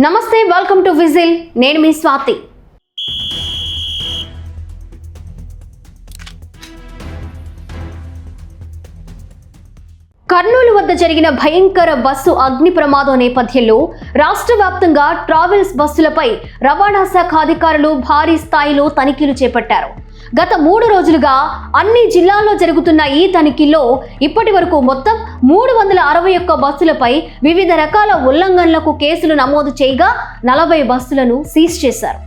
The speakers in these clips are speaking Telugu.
నమస్తే, వెల్కమ్ టు విజిల్. నేను మీ స్వాతి. కర్నూలు వద్ద జరిగిన భయంకర బస్సు అగ్ని ప్రమాదం నేపథ్యంలో రాష్ట్ర వ్యాప్తంగా ట్రావెల్స్ బస్సులపై రవాణా శాఖ అధికారులు భారీ స్థాయిలో తనిఖీలు చేపట్టారు. గత 3 రోజులుగా అన్ని జిల్లాల్లో జరుగుతున్న ఈ తనిఖీల్లో ఇప్పటి వరకు మొత్తం 361 బస్సులపై వివిధ రకాల ఉల్లంఘనలకు కేసులు నమోదు చేయగా 40 బస్సులను సీజ్ చేశారు.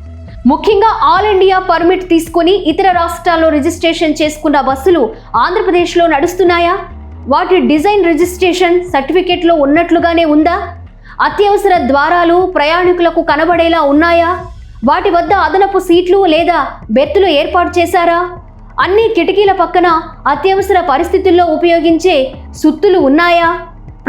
ముఖ్యంగా ఆల్ ఇండియా పర్మిట్ తీసుకుని ఇతర రాష్ట్రాల్లో రిజిస్ట్రేషన్ చేసుకున్న బస్సులు ఆంధ్రప్రదేశ్లో నడుస్తున్నాయా? వాటి డిజైన్ రిజిస్ట్రేషన్ సర్టిఫికేట్లో ఉన్నట్లుగానే ఉందా? అత్యవసర ద్వారాలు ప్రయాణికులకు కనబడేలా ఉన్నాయా? వాటి వద్ద అదనపు సీట్లు లేదా బెర్తులు ఏర్పాటు చేశారా? అన్ని కిటికీల పక్కన అత్యవసర పరిస్థితుల్లో ఉపయోగించే సుత్తులు ఉన్నాయా?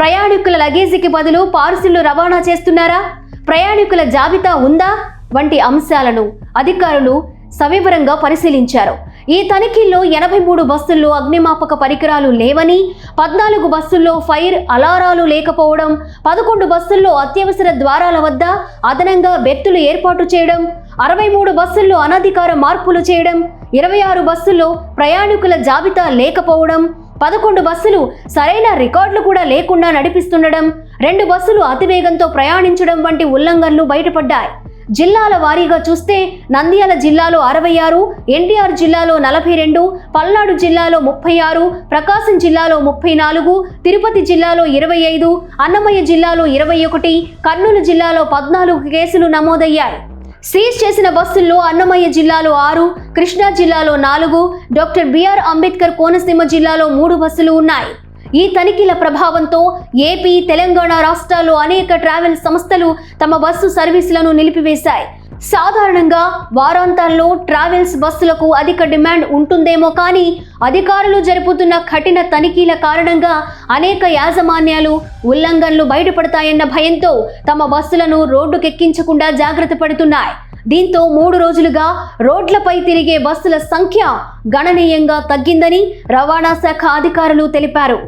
ప్రయాణికుల లగేజీకి బదులు పార్సిళ్లు రవాణా చేస్తున్నారా? ప్రయాణికుల జాబితా ఉందా? వంటి అంశాలను అధికారులు సవివరంగా పరిశీలించారు. ఈ తనిఖీల్లో 83 బస్సుల్లో అగ్నిమాపక పరికరాలు లేవని, 14 బస్సుల్లో ఫైర్ అలారాలు లేకపోవడం, 11 బస్సుల్లో అత్యవసర ద్వారాల వద్ద అదనంగా బెర్తులు ఏర్పాటు చేయడం, 63 బస్సుల్లో అనధికార మార్పులు చేయడం, 26 బస్సుల్లో ప్రయాణికుల జాబితా లేకపోవడం, 11 బస్సులు సరైన రికార్డులు కూడా లేకుండా నడిపిస్తుండడం, 2 బస్సులు అతివేగంతో ప్రయాణించడం వంటి ఉల్లంఘనలు బయటపడ్డాయి. జిల్లాల వారీగా చూస్తే నంద్యాల జిల్లాలో 66, ఎన్టీఆర్ జిల్లాలో 42, పల్నాడు జిల్లాలో 36, ప్రకాశం జిల్లాలో 34, తిరుపతి జిల్లాలో 25, అన్నమయ్య జిల్లాలో 21, కర్నూలు జిల్లాలో 14 కేసులు నమోదయ్యాయి. సీజ్ చేసిన బస్సుల్లో అన్నమయ్య జిల్లాలో 6, కృష్ణా జిల్లాలో 4, డాక్టర్ బిఆర్ అంబేద్కర్ కోనసీమ జిల్లాలో 3 బస్సులు ఉన్నాయి. ఈ తనిఖీల ప్రభావంతో ఏపీ, తెలంగాణ రాష్ట్రాల్లో అనేక ట్రావెల్ సంస్థలు తమ బస్సు సర్వీసులను నిలిపివేశాయి. సాధారణంగా వారాంతాల్లో ట్రావెల్స్ బస్సులకు అధిక డిమాండ్ ఉంటుందేమో కానీ అధికారులు జరుపుతున్న కఠిన తనిఖీల కారణంగా అనేక యాజమాన్యాలు ఉల్లంఘనలు బయటపడతాయన్న భయంతో తమ బస్సులను రోడ్డుకెక్కించకుండా జాగ్రత్త పడుతున్నాయి. దీంతో 3 రోజులుగా రోడ్లపై తిరిగే బస్సుల సంఖ్య గణనీయంగా తగ్గిందని రవాణా శాఖ అధికారులు తెలిపారు.